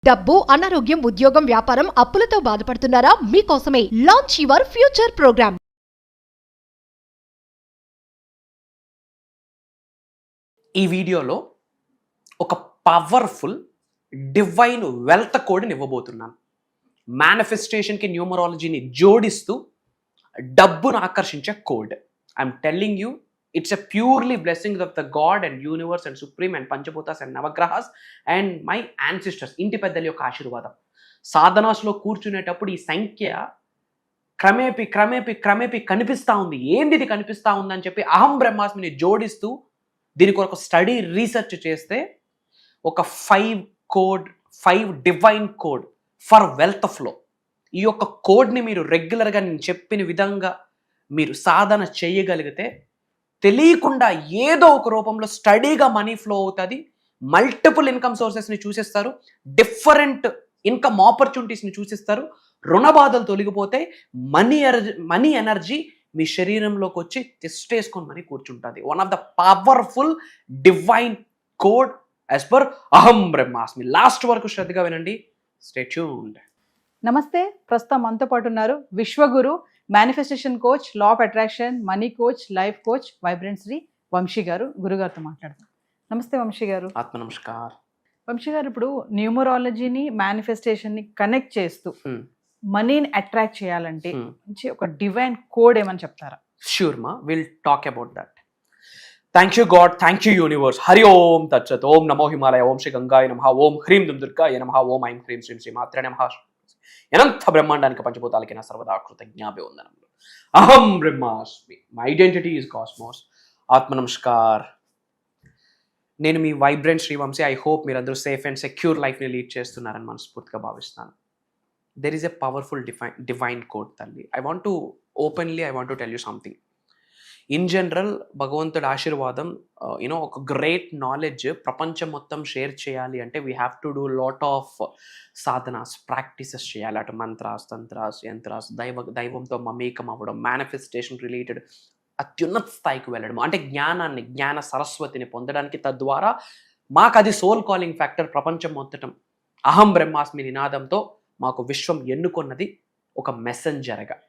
డబ్బు, అనారోగ్యం, ఉద్యోగం, వ్యాపారం, అప్పులతో బాధపడుతున్నారా? మీకోసమే లాంచ్ యువర్ ఫ్యూచర్ ప్రోగ్రామ్. ఈ వీడియోలో ఒక పవర్ఫుల్ డివైన్ వెల్త్ కోడ్ని ఇవ్వబోతున్నాను. మేనిఫెస్టేషన్కి న్యూమరాలజీని జోడిస్తూ డబ్బును ఆకర్షించే code. I'm telling you, it's a purely blessing of the God and universe and supreme and panchabhutas and నవగ్రహాస్ and my ancestors, ఇంటి పెద్దల యొక్క ఆశీర్వాదం. సాధనాస్లో కూర్చునేటప్పుడు ఈ సంఖ్య క్రమేపీ క్రమేపీ క్రమేపీ కనిపిస్తూ ఉంది. ఏంది ఇది కనిపిస్తూ ఉందని చెప్పి అహం బ్రహ్మాస్మిని జోడిస్తూ దీనికి ఒక స్టడీ రీసెర్చ్ చేస్తే ఒక 5 divine code for wealth flow. ఈ యొక్క కోడ్ని మీరు రెగ్యులర్గా నేను చెప్పిన విధంగా మీరు సాధన చేయగలిగితే తెలియకుండా ఏదో ఒక రూపంలో స్టడీగా మనీ ఫ్లో అవుతుంది. మల్టిపుల్ ఇన్కమ్ సోర్సెస్ని చూసేస్తారు, డిఫరెంట్ ఇన్కమ్ ఆపర్చునిటీస్ని చూసిస్తారు, రుణ బాధలు తొలగిపోతే మనీ ఎనర్జీ మీ శరీరంలోకి వచ్చి తెస్టేసుకొని మనీ కూర్చుంటుంది. One of the powerful divine code as per అహం బ్రహ్మాస్మి. లాస్ట్ వరకు శ్రద్ధగా వినండి. Stay tuned. నమస్తే, ప్రస్తుతం మనతో పాటు ఉన్నారు విశ్వగురు, manifestation coach, law of attraction, money coach, life coach, vibrant Shri Vamshi గారు. గురుగారితో మాట్లాడదాం. నమస్తే వంశీ గారు. ఆత్మ నమస్కార్. వంశీ గారు, ఇప్పుడు న్యూమరాలజీని మేనిఫెస్టేషన్ని కనెక్ట్ చేస్తూ మనీని అట్రాక్ట్ చేయాలంటే మంచి ఒక డివైన్ కోడ్ ఏమని చెప్తారా? ష్యూర్ మా, will talk about that. Thank you god, thank you universe. Hari Om తత్సత్. ఓం నమో హిమాలయ, ఓం శ్రీ గంగాయ నమః, ఓం హ్రీం దుర్గాయ నమః, ఓం ఐం హ్రీం శ్రీం శ్రీ మాత్రే నమః. అనంత బ్రహ్మాండానికి పంచభూతాలకి నా సర్వదా కృతజ్ఞాభివందనములు. అహం బ్రహ్మాస్మి. My identity is cosmos. ఆత్మ నమస్కార్. నేను మీ వైబ్రెంట్ శ్రీవంశీ. ఐ హోప్ మీరందరూ సేఫ్ అండ్ సెక్యూర్ లైఫ్ని లీడ్ చేస్తున్నారని మనస్ఫూర్తిగా భావిస్తున్నాను. There is a powerful divine code తల్లి. I want to tell you something. In general భగవంతుడి ఆశీర్వాదం, ఒక గ్రేట్ నాలెడ్జ్ ప్రపంచం మొత్తం షేర్ చేయాలి అంటే we have to do lot of sadhanas, practices చేయాలి. అటు మంత్రాస్, తంత్రాస్, యంత్రాస్, దైవంతో మమేకం అవ్వడం, మేనిఫెస్టేషన్ రిలేటెడ్ అత్యున్నత స్థాయికి వెళ్ళడం, అంటే జ్ఞాన సరస్వతిని పొందడానికి. తద్వారా మాకు అది సోల్ కాలింగ్ ఫ్యాక్టర్. ప్రపంచం మొత్తటం అహం బ్రహ్మాస్మి నినాదంతో మాకు విశ్వం ఎన్నుకున్నది ఒక మెసెంజర్గా.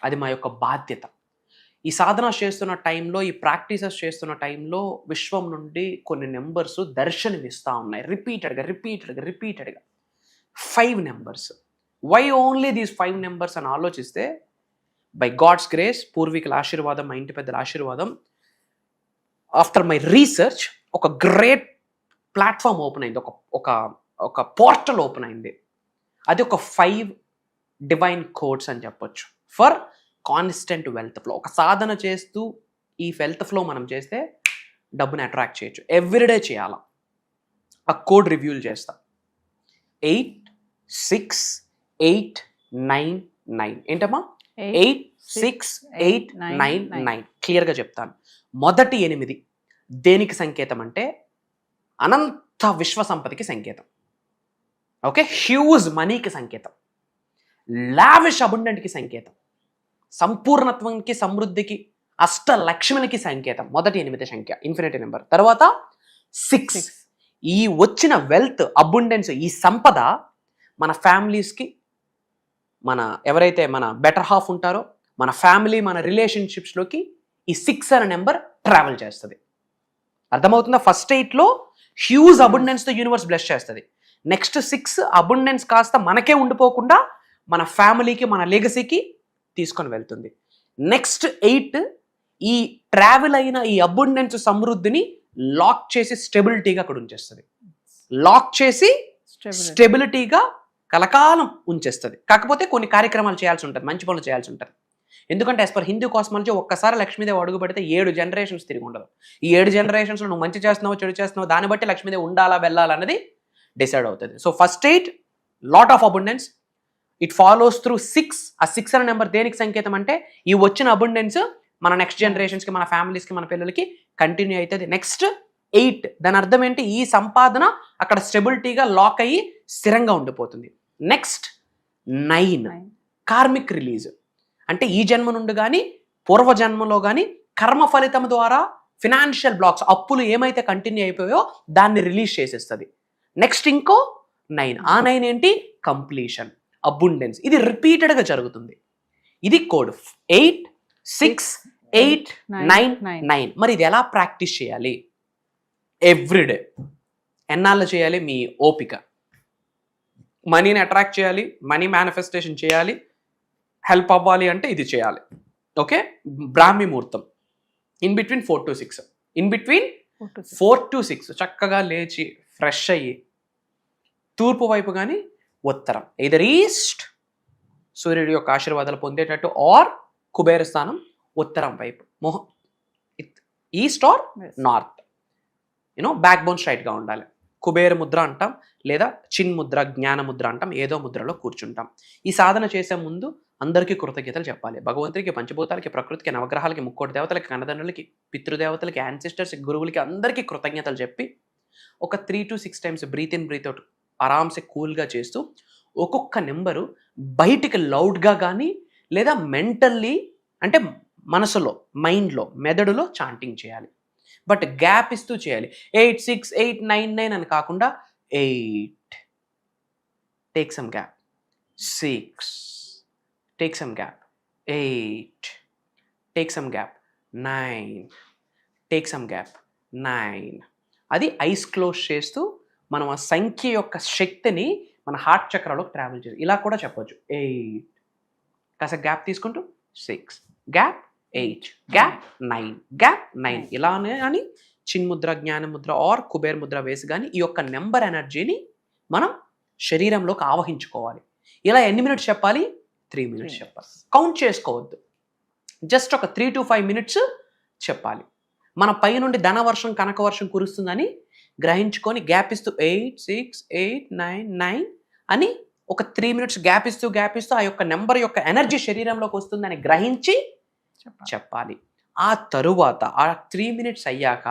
అది మా యొక్క బాధ్యత. ఈ సాధన చేస్తున్న టైంలో, ఈ ప్రాక్టీసెస్ చేస్తున్న టైంలో విశ్వం నుండి కొన్ని నెంబర్స్ దర్శనమిస్తూ ఉన్నాయి రిపీటెడ్గా. 5 numbers. Why only these 5 numbers అని ఆలోచిస్తే, బై గాడ్స్ గ్రేస్, పూర్వీకుల ఆశీర్వాదం, మా ఇంటి పెద్దల ఆశీర్వాదం, ఆఫ్టర్ మై రీసెర్చ్ ఒక గ్రేట్ ప్లాట్ఫామ్ ఓపెన్ అయింది, ఒక పోర్టల్ ఓపెన్ అయింది. అది ఒక 5 డివైన్ కోడ్స్ అని చెప్పొచ్చు ఫర్ కాన్స్టెంట్ వెల్త్ ఫ్లో. ఒక సాధన చేస్తూ ఈ వెల్త్ ఫ్లో మనం చేస్తే డబ్బుని అట్రాక్ట్ చేయొచ్చు. ఎవ్రీడే చేయాలా. ఆ కోడ్ రివ్యూల్ చేస్తా. 8 6 8 9 9. ఏంటమ్మా? 8 6 8 9 9. క్లియర్గా చెప్తాను. మొదటి 8 దేనికి సంకేతం అంటే అనంత విశ్వ సంపదకి సంకేతం. ఓకే, హ్యూజ్ మనీకి సంకేతం, లావిష్ అబండెంట్కి సంకేతం, సంపూర్ణత్వంకి, సమృద్ధికి, అష్టలక్ష్మికి సంకేతం. మొదటి 8 సంఖ్య, ఇన్ఫినిటీ నెంబర్. తర్వాత 6. ఈ వచ్చిన వెల్త్, అబండెన్స్, ఈ సంపద మన ఫ్యామిలీస్కి, ఎవరైతే మన బెటర్ హాఫ్ ఉంటారో, మన ఫ్యామిలీ, మన రిలేషన్షిప్స్లోకి ఈ 6 అనే నెంబర్ ట్రావెల్ చేస్తుంది. అర్థమవుతుందా? ఫస్ట్ 8లో హ్యూజ్ అబండెన్స్తో యూనివర్స్ బ్లెస్ చేస్తుంది. నెక్స్ట్ 6 అబండెన్స్ కాస్త మనకే ఉండిపోకుండా మన ఫ్యామిలీకి, మన లెగసీకి తీసుకొని వెళ్తుంది. నెక్స్ట్ 8 ఈ ట్రావెల్ అయిన ఈ అబండెన్స్, సమృద్ధిని లాక్ చేసి స్టెబిలిటీగా అక్కడ ఉంచేస్తుంది. లాక్ చేసి స్టెబిలిటీగా కలకాలం ఉంచేస్తుంది. కాకపోతే కొన్ని కార్యక్రమాలు చేయాల్సి ఉంటుంది, మంచి పనులు చేయాల్సి ఉంటుంది. ఎందుకంటే యాజ్ పర్ హిందూ కాస్మాలజీ ఒక్కసారి లక్ష్మీదేవి అడుగు పెడితే 7 జనరేషన్స్ తిరిగి ఉండదు. ఈ 7 జనరేషన్స్లో నువ్వు మంచి చేస్తున్నావు, చెడు చేస్తున్నావు, దాన్ని బట్టి లక్ష్మీదేవి ఉండాలా వెళ్ళాలన్నది డిసైడ్ అవుతుంది. So first 8 lot of abundance. It follows through 6. ఆ 6 అనే నెంబర్ దేనికి సంకేతం అంటే ఈ వచ్చిన అబండెన్స్ మన నెక్స్ట్ జనరేషన్స్కి, మన ఫ్యామిలీస్కి, మన పిల్లలకి కంటిన్యూ అవుతుంది. నెక్స్ట్ 8 దాని అర్థం ఏంటి? ఈ సంపాదన అక్కడ స్టెబిలిటీగా లాక్ అయ్యి స్థిరంగా ఉండిపోతుంది. Next 9 karmic release. అంటే ఈ జన్మ నుండి కానీ పూర్వజన్మలో కానీ కర్మ ఫలితం ద్వారా ఫినాన్షియల్ బ్లాక్స్, అప్పులు ఏమైతే కంటిన్యూ అయిపోయాయో దాన్ని రిలీజ్ చేసేస్తుంది. నెక్స్ట్ ఇంకో 9, ఆ 9 ఏంటి? Completion, abundance. ఇది రిపీటెడ్గా జరుగుతుంది. ఇది కోడ్ 8, 6, 8, 9, 9. మరి ఇది ఎలా ప్రాక్టీస్ చేయాలి? ఎవ్రీడే. ఎన్నాళ్ళు చేయాలి? మీ ఓపిక. మనీని అట్రాక్ట్ చేయాలి, మనీ మేనిఫెస్టేషన్ చేయాలి, హెల్ప్ అవ్వాలి అంటే ఇది చేయాలి. ఓకే, బ్రాహ్మీ ముహూర్తం in between 4 to 6, in between 4 to 6 చక్కగా లేచి ఫ్రెష్ అయ్యి తూర్పు వైపు కానీ ఉత్తరం, ఎయిదర్ ఈస్ట్ సూర్యుడి యొక్క ఆశీర్వాదాలు పొందేటట్టు, ఆర్ కుబేర స్థానం ఉత్తరం వైపు, east are north. Back bone స్ట్రైట్గా ఉండాలి. కుబేర ముద్ర అంటాం, లేదా చిన్ ముద్ర, జ్ఞాన ముద్ర అంటాం. ఏదో ముద్రలో కూర్చుంటాం. ఈ సాధన చేసే ముందు అందరికీ కృతజ్ఞతలు చెప్పాలి. భగవంతుడికి, పంచభూతాలకి, ప్రకృతికి, నవగ్రహాలకి, ముక్కోటి దేవతలకి, కన్నదండ్రులకి, పితృదేవతలకి, యాన్సిస్టర్స్, గురువులకి, అందరికీ కృతజ్ఞతలు చెప్పి ఒక 3 to 6 times breathe in breathe out ఆరామ్సే కూల్గా చేస్తూ ఒక్కొక్క నెంబరు బయటికి లౌడ్గా కానీ లేదా మెంటల్లీ అంటే మనసులో, మైండ్లో, మెదడులో చాంటింగ్ చేయాలి. బట్ గ్యాప్ ఇస్తూ చేయాలి. 8, 6, 8, 9, 9 అని కాకుండా 8, take some gap, 6, take some gap, 8, take some gap, 9, take some gap, 9. అది ఐస్ క్లోజ్ చేస్తూ మనం ఆ సంఖ్య యొక్క శక్తిని మన హార్ట్ చక్రాలోకి ట్రావెల్ చేసి ఇలా కూడా చెప్పొచ్చు. 8, కాస్త గ్యాప్ తీసుకుంటూ 6, గ్యాప్ 8, గ్యాప్ 9, గ్యాప్ 9. ఇలానే అని చిన్ముద్ర, జ్ఞానముద్ర ఆర్ కుబేర్ ముద్ర వేసి కానీ ఈ యొక్క నెంబర్ ఎనర్జీని మనం శరీరంలోకి ఆవహించుకోవాలి. ఇలా ఎన్ని మినిట్స్ చెప్పాలి? 3 minutes చెప్పాలి. కౌంట్ చేసుకోవద్దు. జస్ట్ ఒక 3 to 5 minutes చెప్పాలి. మన పై నుండి ధనవర్షం, కనకవర్షం కురుస్తుందని గ్రహించుకొని గ్యాప్ ఇస్తూ 8, 6, 8, 9, 9 అని ఒక 3 minutes గ్యాప్ ఇస్తూ ఆ యొక్క నెంబర్ యొక్క ఎనర్జీ శరీరంలోకి వస్తుందని గ్రహించి చెప్పాలి. ఆ తరువాత ఆ 3 minutes అయ్యాక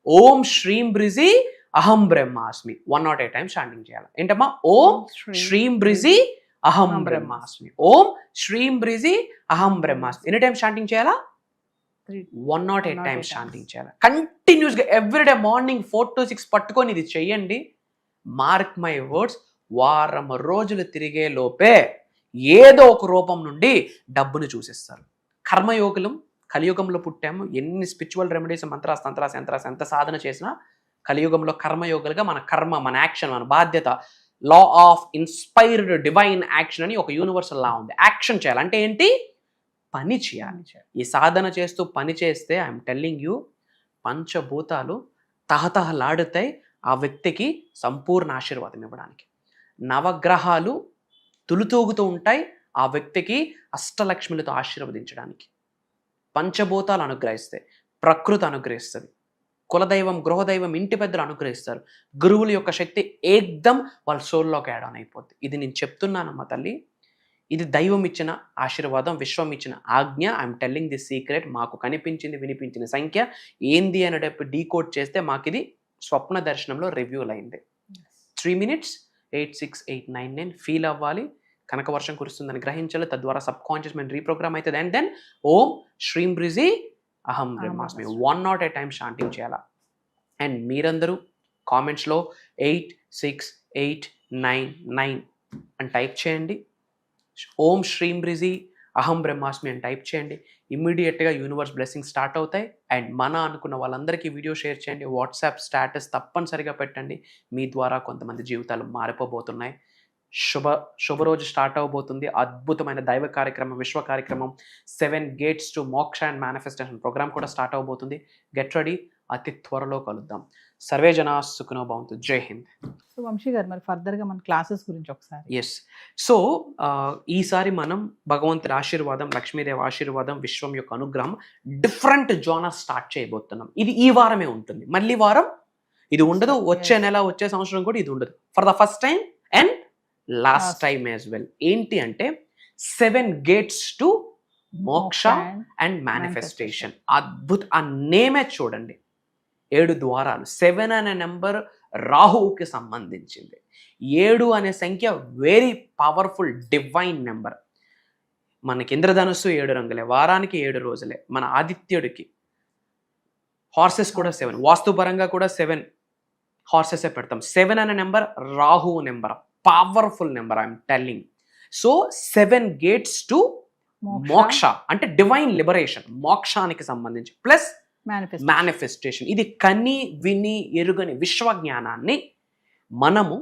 ఓం శ్రీం బ్రిజి అహం బ్రహ్మాస్మి 108 times చాంటింగ్ చేయాలి. ఏంటమ్మా? ఓం శ్రీం బ్రిజి అహం బ్రహ్మాస్మి, ఓం శ్రీం బ్రిజి అహం బ్రహ్మాస్మి. ఎన్ని టైమ్స్ చాంటింగ్ చేయాలా? 108 times చాంటింగ్ చేయాలి. కంటిన్యూస్గా ఎవ్రీడే మార్నింగ్ 4 to 6 పట్టుకొని ఇది చెయ్యండి. మార్క్ మై వర్డ్స్, వారం రోజులు తిరిగే లోపే ఏదో ఒక రూపం నుండి డబ్బును చూసేస్తారు. కర్మయోగులం, కలియుగంలో పుట్టాము. ఎన్ని స్పిరిచువల్ రెమెడీస్, మంత్రాస్, తంత్రాస్, యంత్రాస్ ఎంత సాధన చేసినా కలియుగంలో కర్మయోగులుగా మన కర్మ, మన యాక్షన్, మన బాధ్యత, law of inspired divine action అని ఒక యూనివర్సల్ లా ఉంది. యాక్షన్ చేయాలి అంటే ఏంటి? పని చేయాలి. ఈ సాధన చేస్తూ పని చేస్తే ఐఎమ్ టెల్లింగ్ యూ, పంచభూతాలు తహతహలాడుతాయి ఆ వ్యక్తికి సంపూర్ణ ఆశీర్వాదం ఇవ్వడానికి. నవగ్రహాలు తులుతూగుతూ ఉంటాయి ఆ వ్యక్తికి అష్టలక్ష్మిలతో ఆశీర్వదించడానికి. పంచభూతాలు అనుగ్రహిస్తాయి, ప్రకృతి అనుగ్రహిస్తుంది, కులదైవం, గృహదైవం, ఇంటి పెద్దలు అనుగ్రహిస్తారు. గురువుల యొక్క శక్తి ఏకదం వాళ్ళ సోల్లోకి యాడ్ ఆన్ అయిపోద్ది. ఇది నేను చెప్తున్నానమ్మా తల్లి, ఇది దైవం ఇచ్చిన ఆశీర్వాదం, విశ్వం ఇచ్చిన ఆజ్ఞ. I'm telling the secret. మాకు కనిపించింది, వినిపించిన సంఖ్య ఏంది అనేటప్పుడు డీకోడ్ చేస్తే మాకు ఇది స్వప్న దర్శనంలో రివ్యూల్ అయింది. 3 minutes 8, 6, 8, 9, 9 ఫీల్ అవ్వాలి. కనక వర్షం కురుస్తుందని గ్రహించాలి. తద్వారా సబ్ కాన్షియస్ మైండ్ రీప్రోగ్రామ్ అవుతుంది. అండ్ దెన్ ఓం శ్రీం బ్రిజి అహం బ్రహ్మాస్మి 108 times చాంటింగ్ చేయాలా. అండ్ మీరందరూ కామెంట్స్లో 8, 6, 8, 9, 9 అని టైప్ చేయండి. ఓం శ్రీం బ్రిజి అహం బ్రహ్మాస్మి అని టైప్ చేయండి. ఇమ్మీడియట్గా యూనివర్స్ బ్లెస్సింగ్ స్టార్ట్ అవుతాయి. అండ్ మన అనుకున్న వాళ్ళందరికీ వీడియో షేర్ చేయండి. వాట్సాప్ స్టేటస్ తప్పనిసరిగా పెట్టండి. మీ ద్వారా కొంతమంది జీవితాలు మారిపోబోతున్నాయి. శుభరోజు స్టార్ట్ అవబోతుంది. అద్భుతమైన దైవ కార్యక్రమం, విశ్వ కార్యక్రమం 7 gates to moksha and manifestation program కూడా స్టార్ట్ అవబోతుంది. Get ready. అతి త్వరలో కలుద్దాం. సర్వే జనా సుఖినో భవంతు. జై హింద్. సో వంశీ గారు, మరి ఫర్దర్గా మన క్లాసెస్ గురించి ఒకసారి. ఎస్. సో ఈసారి మనం భగవంతుడి ఆశీర్వాదం, లక్ష్మీదేవి ఆశీర్వాదం, విశ్వం యొక్క అనుగ్రహం డిఫరెంట్ జోనర్ స్టార్ట్ చేయబోతున్నాం. ఇది ఈ వారమే ఉంటుంది. మళ్ళీ వారం ఇది ఉండదు. వచ్చే నెల, వచ్చే సంవత్సరం కూడా ఇది ఉండదు. For the first time and last time as well. ఏంటి అంటే 7 gates to moksha and manifestation. అద్భుత, ఆ నేమే చూడండి, 7 ద్వారాలు. 7 అనే నెంబర్ రాహువుకి సంబంధించింది. 7 అనే సంఖ్య వెరీ పవర్ఫుల్ డివైన్ నెంబర్. మనకి ఇంద్రధనుస్సు 7 రంగులే, వారానికి 7 రోజులే. మన ఆదిత్యుడికి హార్సెస్ కూడా 7, వాస్తు పరంగా కూడా 7 హార్సెస్ పెడతాం. 7 అనే number Rahu number, powerful number, I'm telling. So 7 gates to మోక్ష అంటే డివైన్ లిబరేషన్, మోక్షానికి సంబంధించి ప్లస్ మేనిఫెస్టేషన్. ఇది కని విని ఎరుగని విశ్వ జ్ఞానాన్ని మనము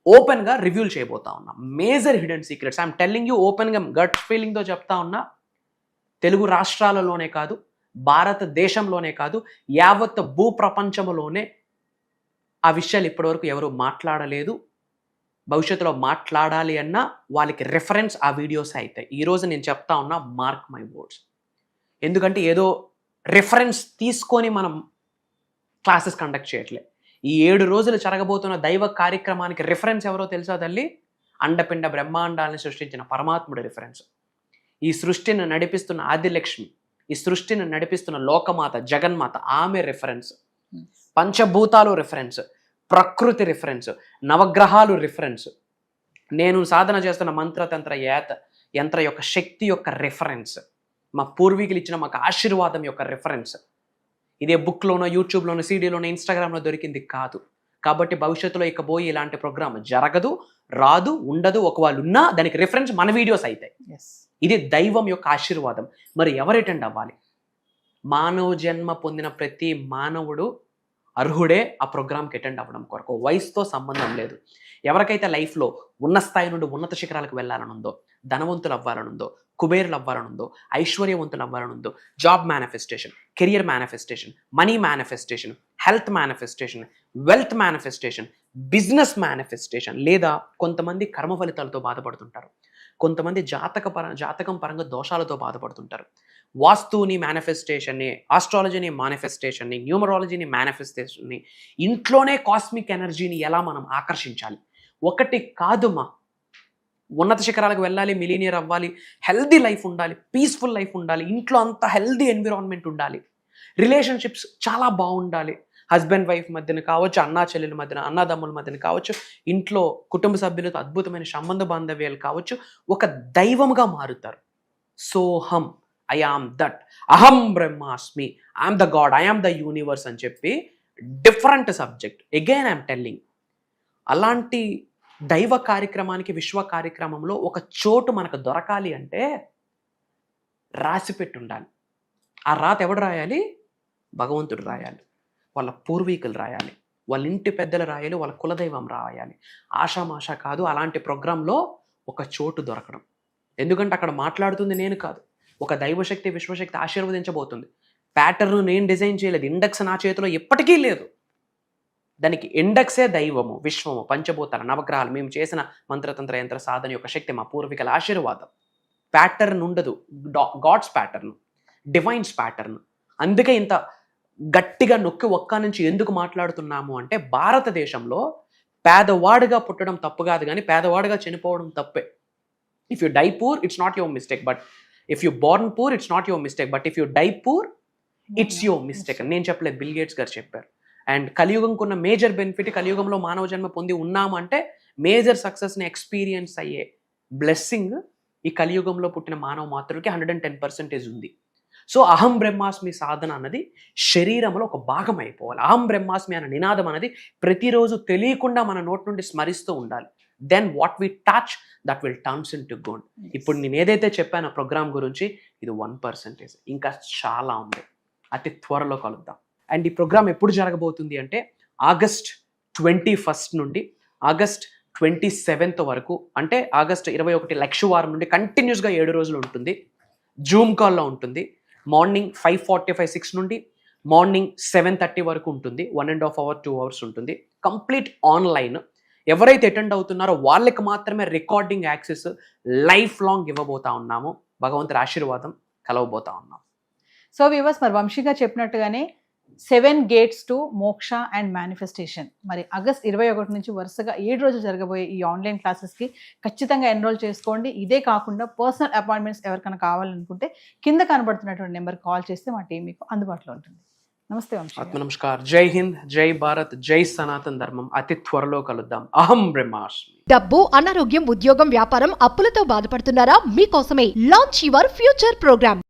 ఓపెన్ గా రివ్యూల్ చేయబోతా ఉన్నాం. Major hidden secrets I'm telling you open గా, గట్ ఫీలింగ్ తో చెప్తా ఉన్నా. తెలుగు రాష్ట్రాలలోనే కాదు, భారతదేశంలోనే కాదు, యావత్ భూ ప్రపంచంలోనే ఆ విషయాలు ఇప్పటివరకు ఎవరు మాట్లాడలేదు. భవిష్యత్తులో మాట్లాడాలి అన్నా వాళ్ళకి రెఫరెన్స్ ఆ వీడియోస్ అవుతాయి. ఈరోజు నేను చెప్తా ఉన్నా, మార్క్ మై వర్డ్స్. ఎందుకంటే ఏదో రెఫరెన్స్ తీసుకొని మనం క్లాసెస్ కండక్ట్ చేయట్లే. ఈ 7 రోజులు జరగబోతున్న దైవ కార్యక్రమానికి రెఫరెన్స్ ఎవరో తెలుసా తల్లి? అండపిండ బ్రహ్మాండాలను సృష్టించిన పరమాత్ముడి రిఫరెన్స్. ఈ సృష్టిని నడిపిస్తున్న ఆదిలక్ష్మి, ఈ సృష్టిని నడిపిస్తున్న లోకమాత జగన్మాత, ఆమె రిఫరెన్స్. పంచభూతాలు రిఫరెన్స్, ప్రకృతి రిఫరెన్స్, నవగ్రహాలు రిఫరెన్స్, నేను సాధన చేస్తున్న మంత్రతంత్ర యంత్ర యొక్క శక్తి యొక్క రిఫరెన్స్, మా పూర్వీకులు ఇచ్చిన మాకు ఆశీర్వాదం యొక్క రిఫరెన్స్. ఇదే బుక్లోనో, యూట్యూబ్లోనో, సీడీలోనో, ఇన్స్టాగ్రామ్లో దొరికింది కాదు. కాబట్టి భవిష్యత్తులో ఇకపోయి ఇలాంటి ప్రోగ్రామ్ జరగదు, రాదు, ఉండదు. ఒకవేళ ఉన్నా దానికి రిఫరెన్స్ మన వీడియోస్ అవుతాయి. ఇది దైవం యొక్క ఆశీర్వాదం. మరి ఎవరు అటెండ్ అవ్వాలి? మానవ జన్మ పొందిన ప్రతి మానవుడు అర్హుడే ఆ ప్రోగ్రామ్కి అటెండ్ అవ్వడం కొరకు. వయసుతో సంబంధం లేదు. ఎవరికైతే లైఫ్లో ఉన్న స్థాయి నుండి ఉన్నత శిఖరాలకు వెళ్ళాలనుందో, ధనవంతులు అవ్వాలనుందో, కుబేరులు అవ్వాలనుందో, ఐశ్వర్యవంతులు అవ్వాలనుందో, job manifestation, career manifestation, money manifestation, health manifestation, wealth manifestation, business manifestation, లేదా కొంతమంది కర్మ ఫలితాలతో బాధపడుతుంటారు, కొంతమంది జాతకం పరంగా దోషాలతో బాధపడుతుంటారు. వాస్తుని మేనిఫెస్టేషన్ని, ఆస్ట్రాలజీని మేనిఫెస్టేషన్ని, న్యూమరాలజీని మేనిఫెస్టేషన్ని, ఇంట్లోనే కాస్మిక్ ఎనర్జీని ఎలా మనం ఆకర్షించాలి. ఒకటి కాదు మా, ఉన్నత శిఖరాలకు వెళ్ళాలి, మిలీనియర్ అవ్వాలి, హెల్దీ లైఫ్ ఉండాలి, పీస్ఫుల్ లైఫ్ ఉండాలి, ఇంట్లో అంతా హెల్దీ ఎన్విరాన్మెంట్ ఉండాలి, రిలేషన్షిప్స్ చాలా బాగుండాలి, హస్బెండ్ వైఫ్ మధ్యన కావచ్చు, అన్నా చెల్లెల మధ్యన, అన్నదమ్ముల మధ్యన కావచ్చు, ఇంట్లో కుటుంబ సభ్యులతో అద్భుతమైన సంబంధ బాంధవ్యాలు కావచ్చు, ఒక దైవముగా మారుతారు. సోహం, ఐ ఆమ్ దట్, అహం బ్రహ్మాస్మి, I'm the God, I'm the universe అని చెప్పి different subject. Again I'm telling, అలాంటి దైవ కార్యక్రమానికి, విశ్వ కార్యక్రమంలో ఒక చోటు మనకు దొరకాలి అంటే రాసి పెట్టి ఉండాలి. ఆ రాత ఎవడు రాయాలి? భగవంతుడు రాయాలి, వాళ్ళ పూర్వీకులు రాయాలి, వాళ్ళ ఇంటి పెద్దలు రాయాలి, వాళ్ళ కులదైవం రాయాలి. ఆషామాషా కాదు అలాంటి ప్రోగ్రాంలో ఒక చోటు దొరకడం. ఎందుకంటే అక్కడ మాట్లాడుతుంది నేను కాదు, ఒక దైవశక్తి, విశ్వశక్తి ఆశీర్వదించబోతుంది. ప్యాటర్న్ నేను డిజైన్ చేయలేదు, ఇండెక్స్ నా చేతిలో ఎప్పటికీ లేదు. దానికి ఇండెక్సే దైవము, విశ్వము, పంచభూతాలు, నవగ్రహాలు, మేము చేసిన మంత్రతంత్ర యంత్ర సాధన యొక్క శక్తి, మా పూర్వీకుల ఆశీర్వాదం. ప్యాటర్న్ ఉండదు, గాడ్స్ ప్యాటర్న్, డివైన్స్ ప్యాటర్న్. అందుకే ఇంత గట్టిగా నొక్కి ఒక్క నుంచి ఎందుకు మాట్లాడుతున్నాము అంటే, భారతదేశంలో పేదవాడిగా పుట్టడం తప్పు కాదు, కానీ పేదవాడిగా చనిపోవడం తప్పే. If you die poor, it's not your mistake, but if you born poor, it's not your mistake, but if you die poor, it's your mistake. నేను చెప్పలేదు, బిల్ గేట్స్ గారు చెప్పారు. అండ్ కలియుగంకున్న మేజర్ బెనిఫిట్, కలియుగంలో మానవ జన్మ పొంది ఉన్నాము అంటే మేజర్ సక్సెస్ని ఎక్స్పీరియన్స్ అయ్యే బ్లెస్సింగ్ ఈ కలియుగంలో పుట్టిన మానవ మాతృకి 110% ఉంది. సో అహం బ్రహ్మాస్మి సాధన అన్నది శరీరంలో ఒక భాగం అయిపోవాలి. అహం బ్రహ్మాస్మి అనే నినాదం అనేది ప్రతిరోజు తెలియకుండా మన నోటి నుండి స్మరిస్తూ ఉండాలి. Then what we touch, that will turns into gold. ఇప్పుడు నేను ఏదైతే చెప్పానో ప్రోగ్రామ్ గురించి, ఇది 1%. ఇంకా చాలా ఉంది. అతి త్వరలో కలుద్దాం. అండ్ ఈ ప్రోగ్రామ్ ఎప్పుడు జరగబోతుంది అంటే ఆగస్ట్ 21 నుండి ఆగస్ట్ 27 వరకు, అంటే ఆగస్ట్ 21 లక్షవారం నుండి కంటిన్యూస్గా 7 రోజులు ఉంటుంది. జూమ్ కాల్లో ఉంటుంది. మార్నింగ్ 5:45, 6 నుండి మార్నింగ్ 7:30 వరకు ఉంటుంది. 1.5 hour, 2 hours ఉంటుంది. Complete online. ఎవరైతే అటెండ్ అవుతున్నారో వాళ్ళకి మాత్రమే రికార్డింగ్ యాక్సెస్ లైఫ్ లాంగ్ ఇవ్వబోతా ఉన్నాము. భగవంతుడి ఆశీర్వాదం కలవబోతా ఉన్నాం. సో వ్యూవర్స్, మరి వంశీగా చెప్పినట్టుగానే 7 gates టు మోక్ష అండ్ మేనిఫెస్టేషన్. మరి ఆగస్ట్ 21 నుంచి వరుసగా 7 రోజులు జరగబోయే ఈ ఆన్లైన్ క్లాసెస్కి ఖచ్చితంగా ఎన్రోల్ చేసుకోండి. ఇదే కాకుండా పర్సనల్ అపాయింట్మెంట్స్ ఎవరికైనా కావాలనుకుంటే కింద కనబడుతున్నటువంటి నెంబర్ కాల్ చేస్తే మా టీం మీకు అందుబాటులో ఉంటుంది. నమస్తే వంశీ. ఆత్మ నమస్కార్. జై హింద్, జై భారత్, జై సనాతన ధర్మం. అతి త్వరలో కలుద్దాం. అహం బ్రహ్మాస్మి. డబ్బు, అనారోగ్యం, ఉద్యోగం, వ్యాపారం, అప్పులతో బాధపడుతున్నారా? మీకోసమే లాంచ్ యువర్ ఫ్యూచర్ ప్రోగ్రామ్.